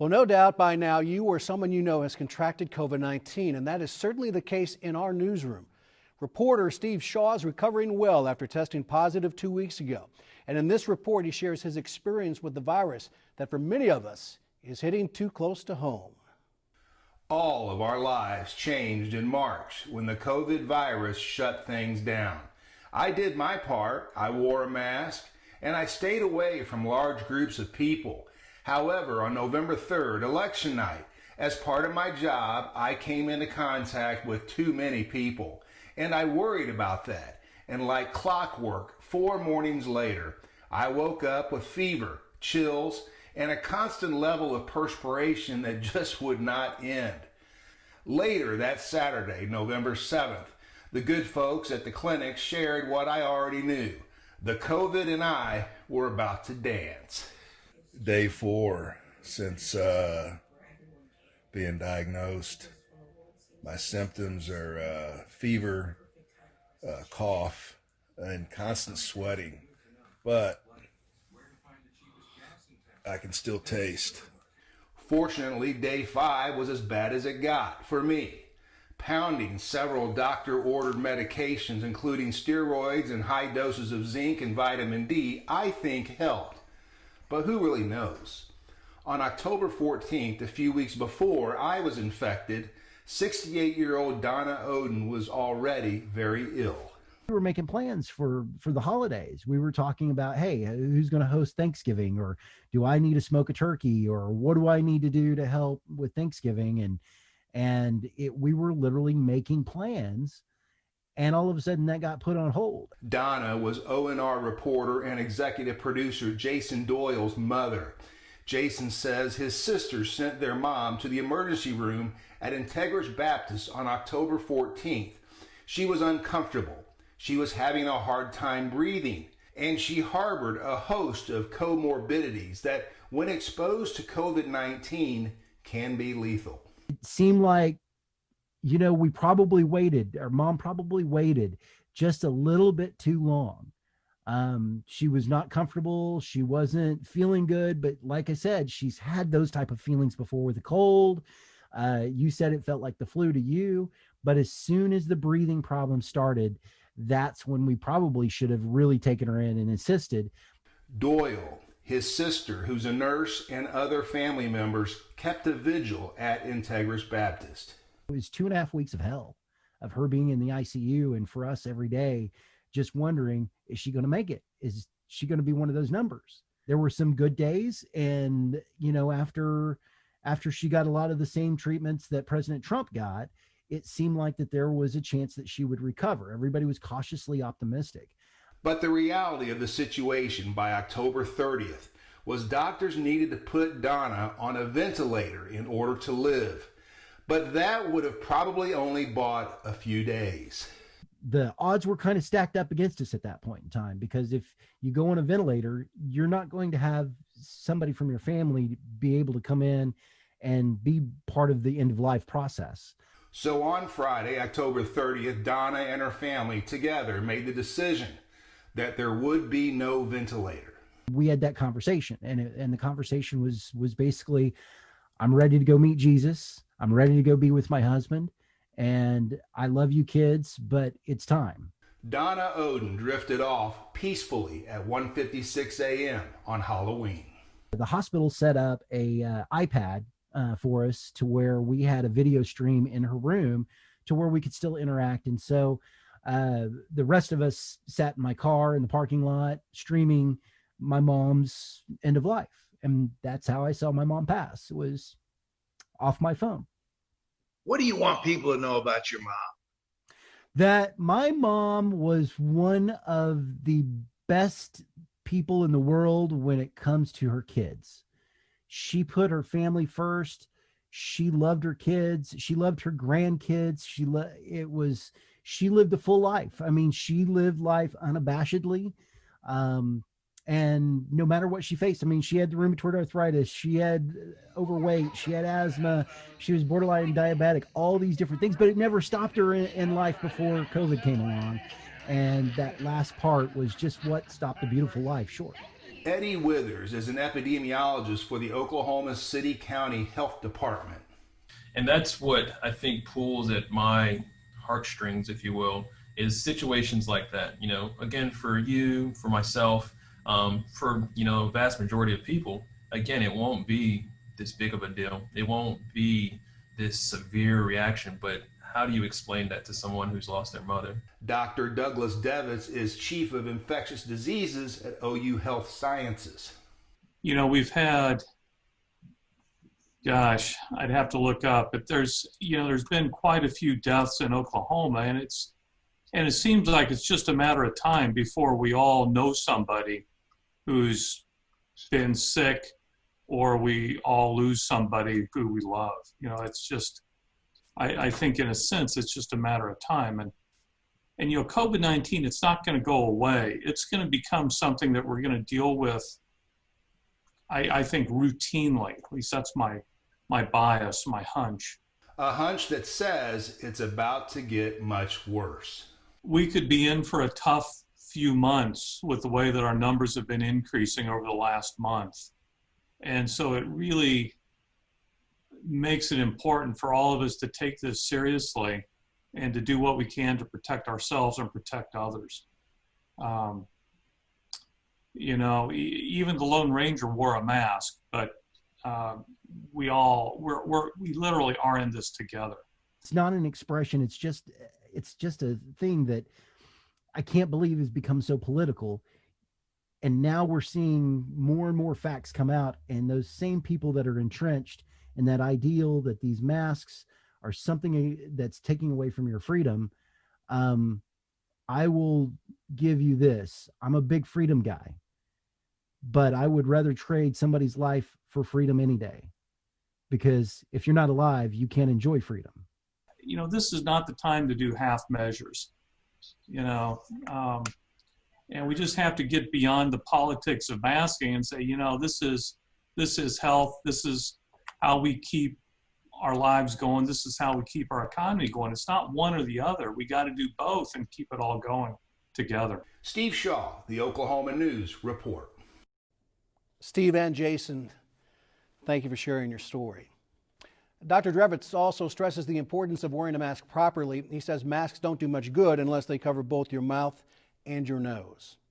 Well, no doubt by now you or someone you know has contracted COVID-19, and that is certainly the case in our newsroom. Reporter Steve Shaw is recovering well after testing positive 2 weeks ago. And in this report, he shares his experience with the virus that for many of us is hitting too close to home. All of our lives changed in March when the COVID virus shut things down. I did my part. I wore a mask and I stayed away from large groups of people. However, on November 3rd, election night, as part of my job, I came into contact with too many people, and I worried about that. And like clockwork, 4 mornings later, I woke up with fever, chills, and a constant level of perspiration that just would not end. Later that Saturday, November 7th, the good folks at the clinic shared what I already knew. The COVID and I were about to dance. Day 4 since being diagnosed. My symptoms are fever, cough, and constant sweating, but I can still taste. Fortunately, day 5 was as bad as it got for me. Pounding several doctor-ordered medications, including steroids and high doses of zinc and vitamin D, I think helped. But who really knows? On October 14th, a few weeks before I was infected, 68-year-old Donna Oden was already very ill. We were making plans for the holidays. We were talking about, hey, who's going to host Thanksgiving, or do I need to smoke a turkey, or what do I need to do to help with Thanksgiving? We were literally making plans. And all of a sudden that got put on hold. Donna was ONR reporter and executive producer Jason Doyle's mother. Jason says his sisters sent their mom to the emergency room at Integris Baptist on October 14th. She was uncomfortable. She was having a hard time breathing, and she harbored a host of comorbidities that, when exposed to COVID-19, can be lethal. It seemed like, we probably waited, or mom probably waited just a little bit too long. She was not comfortable. She wasn't feeling good. But like I said, she's had those type of feelings before with a cold. You said it felt like the flu to you. But as soon as the breathing problem started, that's when we probably should have really taken her in and insisted. Doyle, his sister, who's a nurse, and other family members kept a vigil at Integris Baptist. It was 2.5 weeks of hell, of her being in the ICU, and for us every day just wondering, is she going to make it? Is she going to be one of those numbers? There were some good days, and after she got a lot of the same treatments that President Trump got, it seemed like that there was a chance that she would recover. Everybody was cautiously optimistic. But the reality of the situation by October 30th was doctors needed to put Donna on a ventilator in order to live. But that would have probably only bought a few days. The odds were kind of stacked up against us at that point in time, because if you go on a ventilator, you're not going to have somebody from your family be able to come in and be part of the end of life process. So on Friday, October 30th, Donna and her family together made the decision that there would be no ventilator. We had that conversation, and the conversation was basically, I'm ready to go meet Jesus. I'm ready to go be with my husband, and I love you kids, but it's time. Donna Oden drifted off peacefully at 1:56 a.m. on Halloween. The hospital set up a iPad for us to where we had a video stream in her room to where we could still interact. And so the rest of us sat in my car in the parking lot streaming my mom's end of life. And that's how I saw my mom pass. It was off my phone. What do you want people to know about your mom? That my mom was one of the best people in the world when it comes to her kids. She put her family first. She loved her kids. She loved her grandkids. She lived a full life. I mean, she lived life unabashedly. And no matter what she faced, I mean, she had the rheumatoid arthritis, she had overweight, she had asthma, she was borderline diabetic, all these different things, but it never stopped her in life before COVID came along. And that last part was just what stopped a beautiful life short. Eddie Withers is an epidemiologist for the Oklahoma City County Health Department. And that's what I think pulls at my heartstrings, if you will, is situations like that. You know, again, for you, for myself, for, you know, vast majority of people, again, it won't be this big of a deal. It won't be this severe reaction, but how do you explain that to someone who's lost their mother? Dr. Douglas Devitz is Chief of Infectious Diseases at OU Health Sciences. You know, we've had, gosh, I'd have to look up, but there's been quite a few deaths in Oklahoma, and it seems like it's just a matter of time before we all know somebody who's been sick, or we all lose somebody who we love. You know, it's just, I think in a sense, it's just a matter of time. And you know, COVID-19, it's not going to go away. It's going to become something that we're going to deal with, I think, routinely. At least that's my bias, my hunch. A hunch that says it's about to get much worse. We could be in for a tough few months with the way that our numbers have been increasing over the last month. And so it really makes it important for all of us to take this seriously and to do what we can to protect ourselves and protect others. You know, even the Lone Ranger wore a mask, but we literally are in this together. It's not an expression. It's just a thing that I can't believe has become so political. And now we're seeing more and more facts come out, and those same people that are entrenched in that ideal that these masks are something that's taking away from your freedom. I will give you this. I'm a big freedom guy, but I would rather trade somebody's life for freedom any day, because if you're not alive, you can't enjoy freedom. You know, this is not the time to do half measures, you know, and we just have to get beyond the politics of masking and say, you know, this is health. This is how we keep our lives going. This is how we keep our economy going. It's not one or the other. We got to do both and keep it all going together. Steve Shaw, the Oklahoma News Report. Steve and Jason, thank you for sharing your story. Dr. Drevitz also stresses the importance of wearing a mask properly. He says masks don't do much good unless they cover both your mouth and your nose.